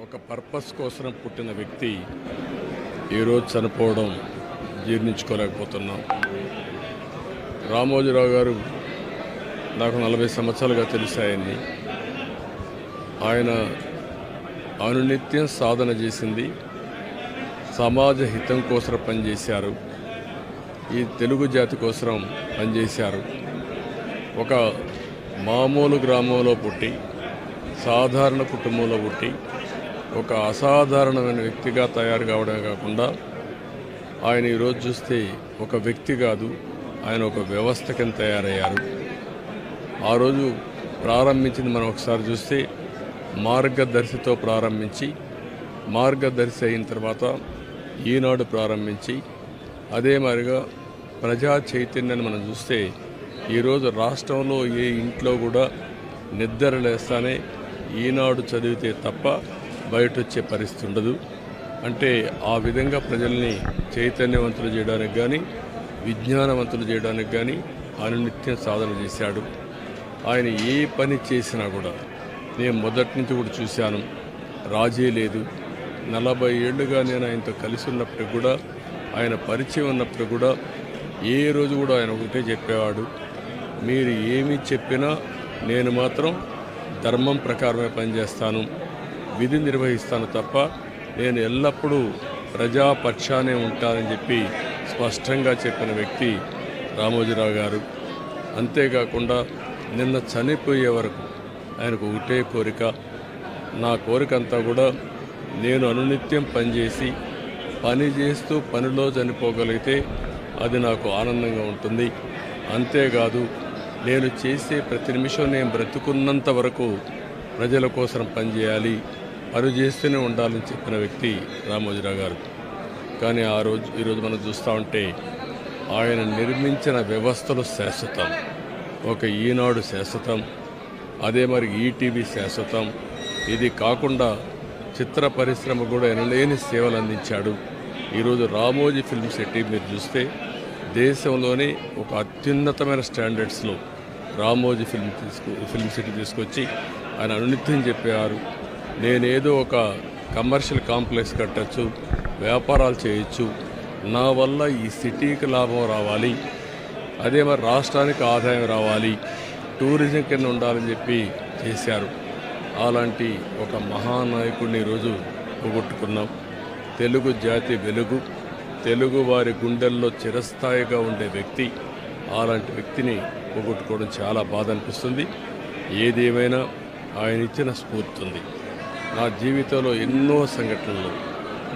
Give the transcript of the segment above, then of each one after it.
ఒక పర్పస్ కోసం పుట్టిన వ్యక్తి ఈరోజు చనిపోవడం జీర్ణించుకోలేకపోతున్నాం. రామోజీరావు గారు నాకు 40 సంవత్సరాలుగా తెలిసాయని. ఆయన అనునిత్యం సాధన చేసింది సమాజ హితం కోసం పనిచేశారు. ఈ తెలుగు జాతి కోసం పనిచేశారు. ఒక మామూలు గ్రామంలో పుట్టి సాధారణ కుటుంబంలో పుట్టి ఒక అసాధారణమైన వ్యక్తిగా తయారు కావడమే కాకుండా ఆయన ఈరోజు చూస్తే ఒక వ్యక్తి కాదు, ఆయన ఒక వ్యవస్థ కింద తయారయ్యారు. ఆ రోజు ప్రారంభించింది మనం ఒకసారి చూస్తే మార్గదర్శితో ప్రారంభించి మార్గదర్శి అయిన తర్వాత ఈనాడు ప్రారంభించి అదే మాదిరిగా ప్రజా చైతన్యాన్ని మనం చూస్తే ఈరోజు రాష్ట్రంలో ఏ ఇంట్లో కూడా నిద్ర లేస్తానే ఈనాడు చదివితే తప్ప బయట వచ్చే పరిస్థితి ఉండదు. అంటే ఆ విధంగా ప్రజల్ని చైతన్యవంతులు చేయడానికి కానీ విజ్ఞానవంతులు చేయడానికి కానీ అనునిత్యం సాధన చేశాడు. ఆయన ఏ పని చేసినా కూడా నేను మొదటి నుంచి కూడా చూశాను, రాజీ లేదు. 40 ఏళ్ళుగా నేను ఆయనతో కలిసి ఉన్నప్పటికి కూడా, ఆయన పరిచయం ఉన్నప్పటికి కూడా ఏ రోజు కూడా ఆయన ఒకటే చెప్పేవాడు, మీరు ఏమి చెప్పినా నేను మాత్రం ధర్మం ప్రకారమే పనిచేస్తాను, విధి నిర్వహిస్తాను తప్ప నేను ఎల్లప్పుడూ ప్రజాపక్షానే ఉంటానని చెప్పి స్పష్టంగా చెప్పిన వ్యక్తి రామోజీరావు గారు. అంతేకాకుండా నిన్న చనిపోయే వరకు ఆయనకు ఒకటే కోరిక, నా కోరిక అంతా కూడా నేను అనునిత్యం పనిచేసి పని చేస్తూ పనిలో చనిపోగలిగితే అది నాకు ఆనందంగా ఉంటుంది. అంతేకాదు నేను చేసే ప్రతి నిమిషం నేను బ్రతుకున్నంత వరకు ప్రజల కోసం పనిచేయాలి, పని చేస్తూనే ఉండాలని చెప్పిన వ్యక్తి రామోజీరావు గారు. కానీ ఈరోజు మనం చూస్తూ ఉంటే ఆయన నిర్మించిన వ్యవస్థలు శాశ్వతం. ఒక ఈనాడు శాశ్వతం, అదే మరి ఈటీవీ శాశ్వతం. ఇది కాకుండా చిత్ర పరిశ్రమ కూడా ఎనలేని సేవలు అందించాడు. ఈరోజు రామోజీ ఫిల్మ్ సిటీ మీరు చూస్తే దేశంలోనే ఒక అత్యున్నతమైన స్టాండర్డ్స్లో రామోజీ ఫిల్మ్ సిటీ తీసుకొచ్చి ఆయన అనునిత్యం చెప్పేవారు, నేనేదో ఒక కమర్షియల్ కాంప్లెక్స్ కట్టచ్చు, వ్యాపారాలు చేయొచ్చు, నా వల్ల ఈ సిటీకి లాభం రావాలి, అదే మరి రాష్ట్రానికి ఆదాయం రావాలి, టూరిజం కింద ఉండాలని చెప్పి చేశారు. అలాంటి ఒక మహానాయకుడిని ఈరోజు పోగొట్టుకున్నాం. తెలుగు జాతి వెలుగు, తెలుగు వారి గుండెల్లో చిరస్థాయిగా ఉండే వ్యక్తి, అలాంటి వ్యక్తిని పోగొట్టుకోవడం చాలా బాధ అనిపిస్తుంది. ఏదేమైనా ఆయన ఇచ్చిన స్ఫూర్తి ఉంది. నా జీవితంలో ఎన్నో సంఘటనలు,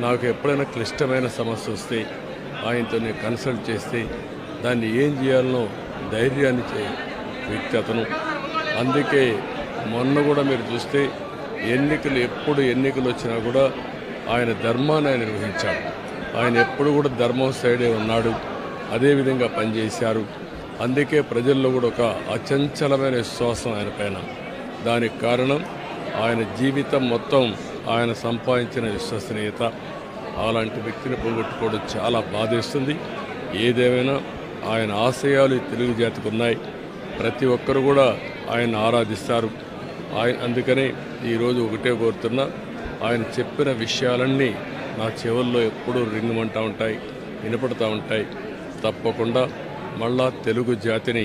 నాకు ఎప్పుడైనా క్లిష్టమైన సమస్య వస్తే ఆయనతో నేను కన్సల్ట్ చేస్తే దాన్ని ఏం చేయాలనో ధైర్యాన్ని ఇచ్చే వ్యక్తి అతను. అందుకే మొన్న కూడా మీరు చూస్తే ఎప్పుడు ఎన్నికలు వచ్చినా కూడా ఆయన ధర్మాన్ని ఆయన నిర్వహించాడు. ఆయన ఎప్పుడు కూడా ధర్మం సైడే ఉన్నాడు, అదేవిధంగా పనిచేశారు. అందుకే ప్రజల్లో కూడా ఒక అచంచలమైన విశ్వాసం ఆయన పైన. దానికి కారణం ఆయన జీవితం మొత్తం ఆయన సంపాదించిన విశ్వసనీయత. అలాంటి వ్యక్తిని పోగొట్టుకోవడం చాలా బాధేస్తుంది. ఏదేమైనా ఆయన ఆశయాలు తెలుగు జాతికి ఉన్నాయి. ప్రతి ఒక్కరు కూడా ఆయన ఆరాధిస్తారు. అందుకనే ఈరోజు ఒకటే కోరుతున్నా, ఆయన చెప్పిన విషయాలన్నీ నా చెవుల్లో ఎప్పుడూ రింగుమంటూ ఉంటాయి, వినపడుతూ ఉంటాయి. తప్పకుండా మళ్ళా తెలుగు జాతిని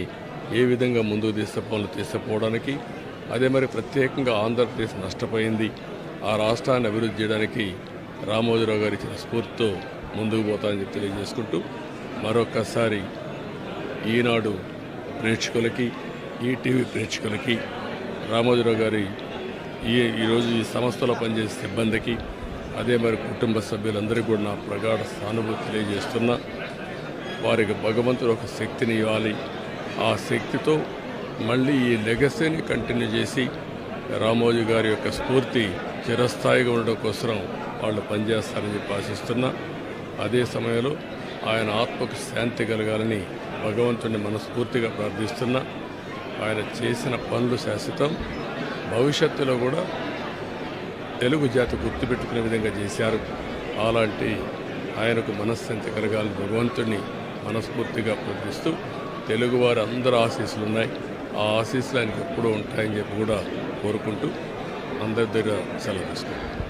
ఏ విధంగా ముందుకు తీసుకుపోవడానికి, అదే మరి ప్రత్యేకంగా ఆంధ్రప్రదేశ్ నష్టపోయింది, ఆ రాష్ట్రాన్ని అభివృద్ధి చేయడానికి రామోజీరావు గారు ఇచ్చిన స్ఫూర్తితో ముందుకు పోతానని చెప్పి తెలియజేసుకుంటూ, మరొకసారి ఈనాడు ప్రేక్షకులకి, ఈటీవీ ప్రేక్షకులకి, రామోజీరావు గారి ఈరోజు ఈ సంస్థలో పనిచేసే సిబ్బందికి, అదే మరి కుటుంబ సభ్యులందరికీ కూడా నా ప్రగాఢ సానుభూతి తెలియజేస్తున్నా. వారికి భగవంతుడు ఒక శక్తిని ఇవ్వాలి. ఆ శక్తితో మళ్ళీ ఈ లెగసీని కంటిన్యూ చేసి రామోజీ గారి యొక్క స్ఫూర్తి చిరస్థాయిగా ఉండడం కోసం వాళ్ళు పనిచేస్తారని చెప్పి ఆశిస్తున్నా. అదే సమయంలో ఆయన ఆత్మకు శాంతి కలగాలని భగవంతుడిని మనస్ఫూర్తిగా ప్రార్థిస్తున్నా. ఆయన చేసిన పనులు శాశ్వతం. భవిష్యత్తులో కూడా తెలుగు జాతి గుర్తుపెట్టుకునే విధంగా చేశారు. అలాంటి ఆయనకు మనశ్శాంతి కలగాలని భగవంతుడిని మనస్ఫూర్తిగా ప్రార్థిస్తూ, తెలుగువారి అందరూ ఆశీస్సులు ఉన్నాయి, ఆ ఆశీస్సులు ఆయనకు ఎప్పుడూ ఉంటాయని చెప్పి కూడా కోరుకుంటూ అందరి దగ్గర సెలవు తీసుకుంటాం.